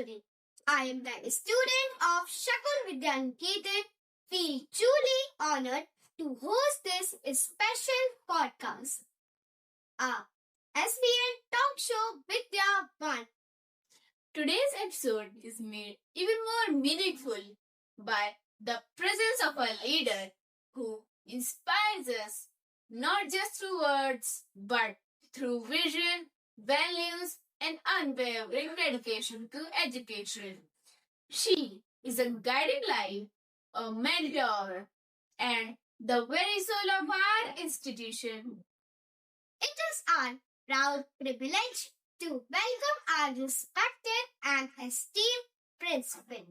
today. I am the student of Shakun Vidyaniketan. Feel truly honored to host this special podcast. Our SBN talk show Vidya One. Today's episode is made even more meaningful by the presence of a leader who inspires us not just through words but through vision, values, and unwavering dedication to education. She is a guiding light, a mentor, and the very soul of our institution. It is our proud privilege to welcome our respected and esteemed principal,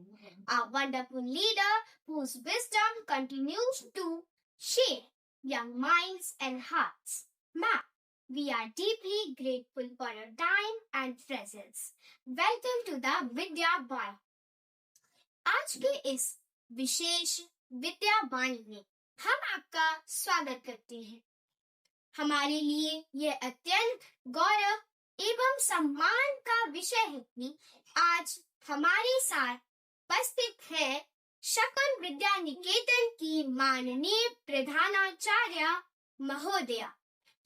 a wonderful leader whose wisdom continues to shape young minds and hearts. Ma'am, we are deeply grateful for your time and presence. Welcome to the विद्या वाणी. आज के इस विशेष विद्या वाणी में हम आपका स्वागत करते हैं. हमारे लिए यह अत्यंत गौरव एवं सम्मान का विषय है कि आज हमारे साथ उपस्थित है शकुन विद्या निकेतन की माननीय प्रधानाचार्य महोदया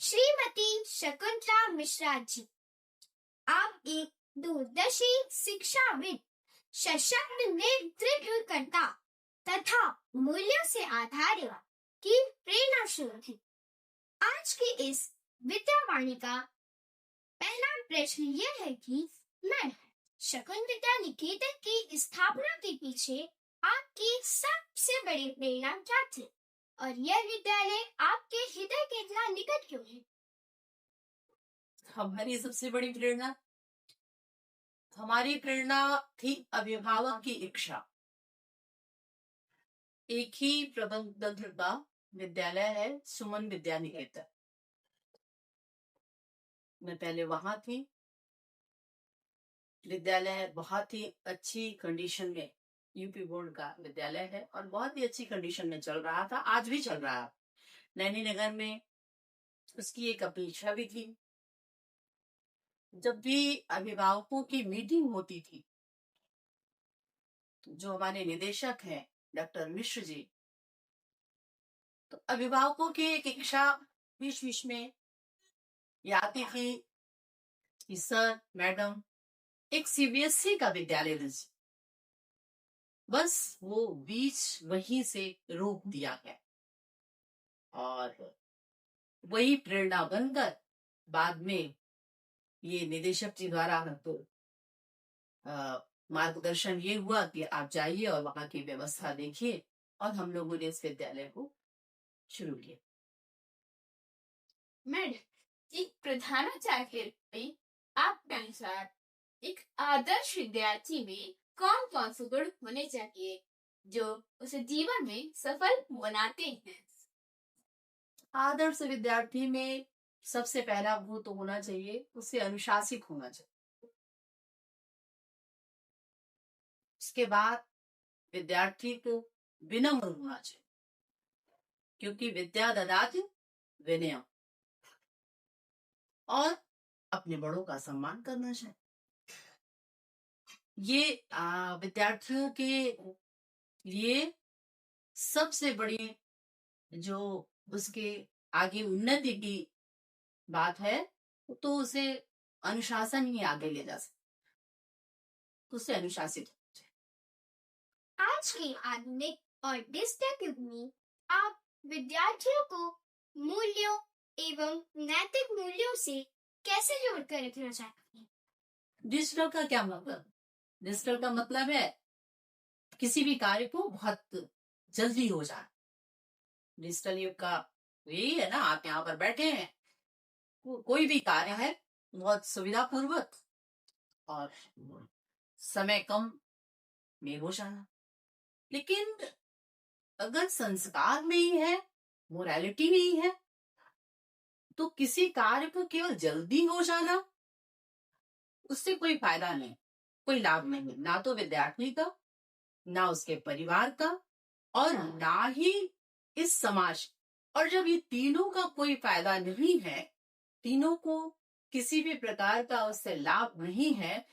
श्रीमती शकुंतला मिश्रा जी. आप एक दूरदर्शी शिक्षाविद, सशक्त नेतृत्वकर्ता तथा मूल्यों से आधारित की प्रेरणा स्रोत हैं. आज की इस विद्यावाणी का पहला प्रश्न यह है कि मैडम, शकुन विद्या निकेतन की स्थापना के पीछे आपकी सबसे बड़ी प्रेरणा क्या थी और यह विद्यालय आपके हृदय के इतना निकट क्यों है? हमारी सबसे बड़ी प्रेरणा थी अभिभावक की इच्छा. एक ही प्रबंध का विद्यालय है सुमन विद्या निकेतन. मैं पहले वहां थी. विद्यालय बहुत ही अच्छी कंडीशन में, यूपी बोर्ड का विद्यालय है और बहुत ही अच्छी कंडीशन में चल रहा था. आज भी चल रहा है. नैनी नगर में उसकी एक अपेक्षा भी थी. जब भी अभिभावकों की मीटिंग होती थी, जो हमारे निदेशक हैं डॉक्टर मिश्र जी, तो अभिभावकों की एक इच्छा बीच बीच में ये आती थी कि सर मैडम एक सीबीएसई का विद्यालय दीजिए. बस वो बीच वहीं से रोक दिया गया और वही प्रेरणा बनकर बाद में ये निदेशक जी द्वारा हमको मार्गदर्शन ये हुआ कि आप जाइए और वहां की व्यवस्था देखिए, और हम लोगों ने इस विद्यालय को शुरू किया. मैडम, एक प्रधानाचार्य में आपके अनुसार एक आदर्श विद्यार्थी में कौन कौन से गुण होने चाहिए जो उसे जीवन में सफल बनाते हैं? आदर्श विद्यार्थी में सबसे पहला वो तो होना चाहिए, उसे अनुशासित होना चाहिए. उसके बाद विद्यार्थी को विनम्र होना चाहिए, क्योंकि विद्या ददाति विनय, और अपने बड़ों का सम्मान करना चाहिए. ये विद्यार्थियों के लिए सबसे बड़ी जो उसके आगे उन्नति की बात है, तो उसे अनुशासन ही आगे ले जा सकता. तो उसे अनुशासित. आज के आधुनिक और डिजिटल युग में आप विद्यार्थियों को मूल्यों एवं नैतिक मूल्यों से कैसे जोड़कर रखना चाहते हैं? डिजिटल का क्या मतलब? डिजिटल का मतलब है किसी भी कार्य को बहुत जल्दी हो जाए. डिजिटल युग का यही है ना. आप यहाँ पर बैठे हैं, कोई भी कार्य है बहुत सुविधा पूर्वक और समय कम में हो जाना. लेकिन अगर संस्कार नहीं है, मोरालिटी नहीं है, तो किसी कार्य को केवल जल्दी हो जाना, उससे कोई फायदा नहीं, कोई लाभ नहीं, ना तो विद्यार्थी का, ना उसके परिवार का, और ना ही इस समाज. और जब ये तीनों का कोई फायदा नहीं है, तीनों को किसी भी प्रकार का उससे लाभ नहीं है,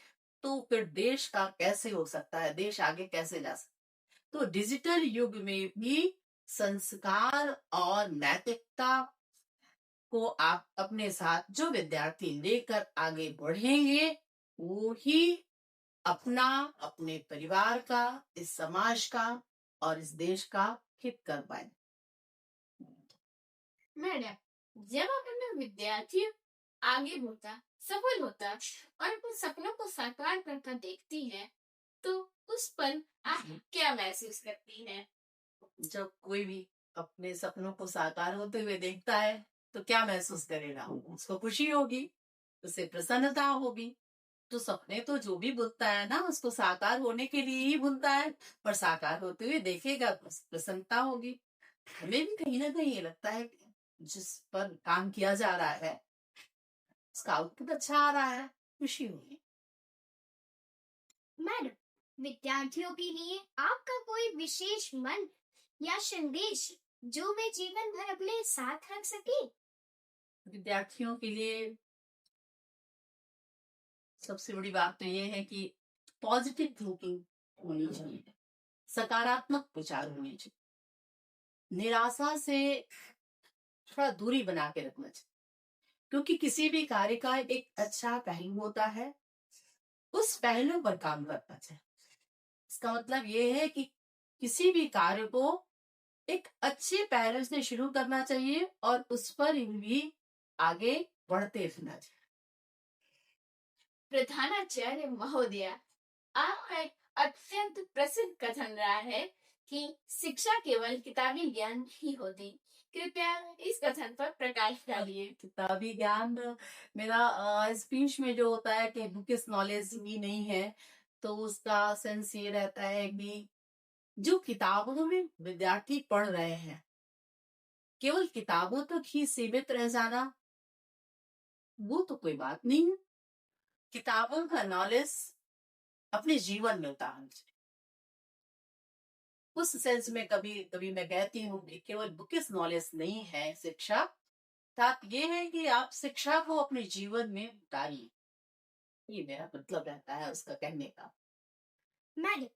तो फिर देश का कैसे हो सकता है, देश आगे कैसे जा सकता है। तो डिजिटल युग में भी संस्कार और नैतिकता को आप अपने साथ जो विद्यार्थी लेकर आगे बढ़ेंगे, वो ही अपना, अपने परिवार का, इस समाज का और इस देश का हित कर पाए। मैडम, जब अपने विद्यार्थी आगे बढ़ता, सफल होता और अपने सपनों को साकार करता देखती है, तो उस पल आप क्या महसूस करती हैं? जब कोई भी अपने सपनों को साकार होते हुए देखता है तो क्या महसूस करेगा? उसको खुशी होगी, उसे प्रसन्नता होगी। तो सपने तो जो भी बुनता है ना, उसको साकार होने के लिए ही बुनता है, पर साकार होते हुए देखेगा तो प्रसन्नता होगी। हमें भी कहीं ना कहीं ये लगता है कि जिस पर काम किया जा रहा है उसका आउटपुट अच्छा आ रहा है, खुशी होगी। मैडम, विद्यार्थियों के लिए आपका कोई विशेष मंत्र या संदेश जो वे जीवन भर अपने साथ रख सके? विद्यार्थियों के लिए सबसे बड़ी बात तो ये है कि पॉजिटिव थिंकिंग होनी चाहिए, सकारात्मक विचार होने चाहिए, निराशा से थोड़ा दूरी बना के रखना चाहिए, क्योंकि किसी भी कार्य का एक अच्छा पहलू होता है, उस पहलू पर काम करना चाहिए। इसका मतलब ये है कि किसी भी कार्य को एक अच्छे पहलू से शुरू करना चाहिए और उस पर भी आगे बढ़ते रहना चाहिए। प्रधानाचार्य महोदया, आपका एक अत्यंत प्रसिद्ध कथन रहा है कि शिक्षा केवल किताबी ज्ञान नहीं होती। कृपया इस कथन पर प्रकाश डालिए। किताबी ज्ञान मेरा स्पीच में जो होता है कि बुकिश नॉलेज भी नहीं है, तो उसका सेंस ये रहता है कि जो किताबों में विद्यार्थी पढ़ रहे हैं, केवल किताबों तक ही सीमित रह जाना वो तो कोई बात नहीं है। किताबों का नॉलेज अपने जीवन में उतारना चाहिए। उस सेंस में कभी कभी मैं कहती हूँ कि केवल बुकिश नॉलेज नहीं है शिक्षा, ताप ये है कि आप शिक्षा को अपने जीवन में उतारिए। ये मेरा मतलब रहता है उसका कहने का। मैडम,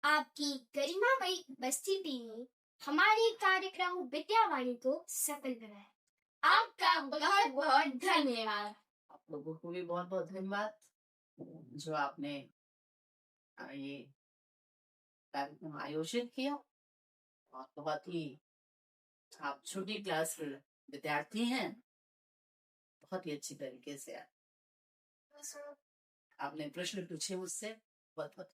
आपकी गरिमामयी उपस्थिति ने हमारे कार्यक्रम विद्यावाणी को सफल बनाया। आपका बहुत बहुत धन्यवाद। आप लोगों को भी बहुत बहुत धन्यवाद जो आपने ये कार्यक्रम आयोजित किया, और बहुत ही आप छोटी क्लास के विद्यार्थी हैं, बहुत ही अच्छी तरीके से आपने प्रश्न पूछे मुझसे, बहुत बहुत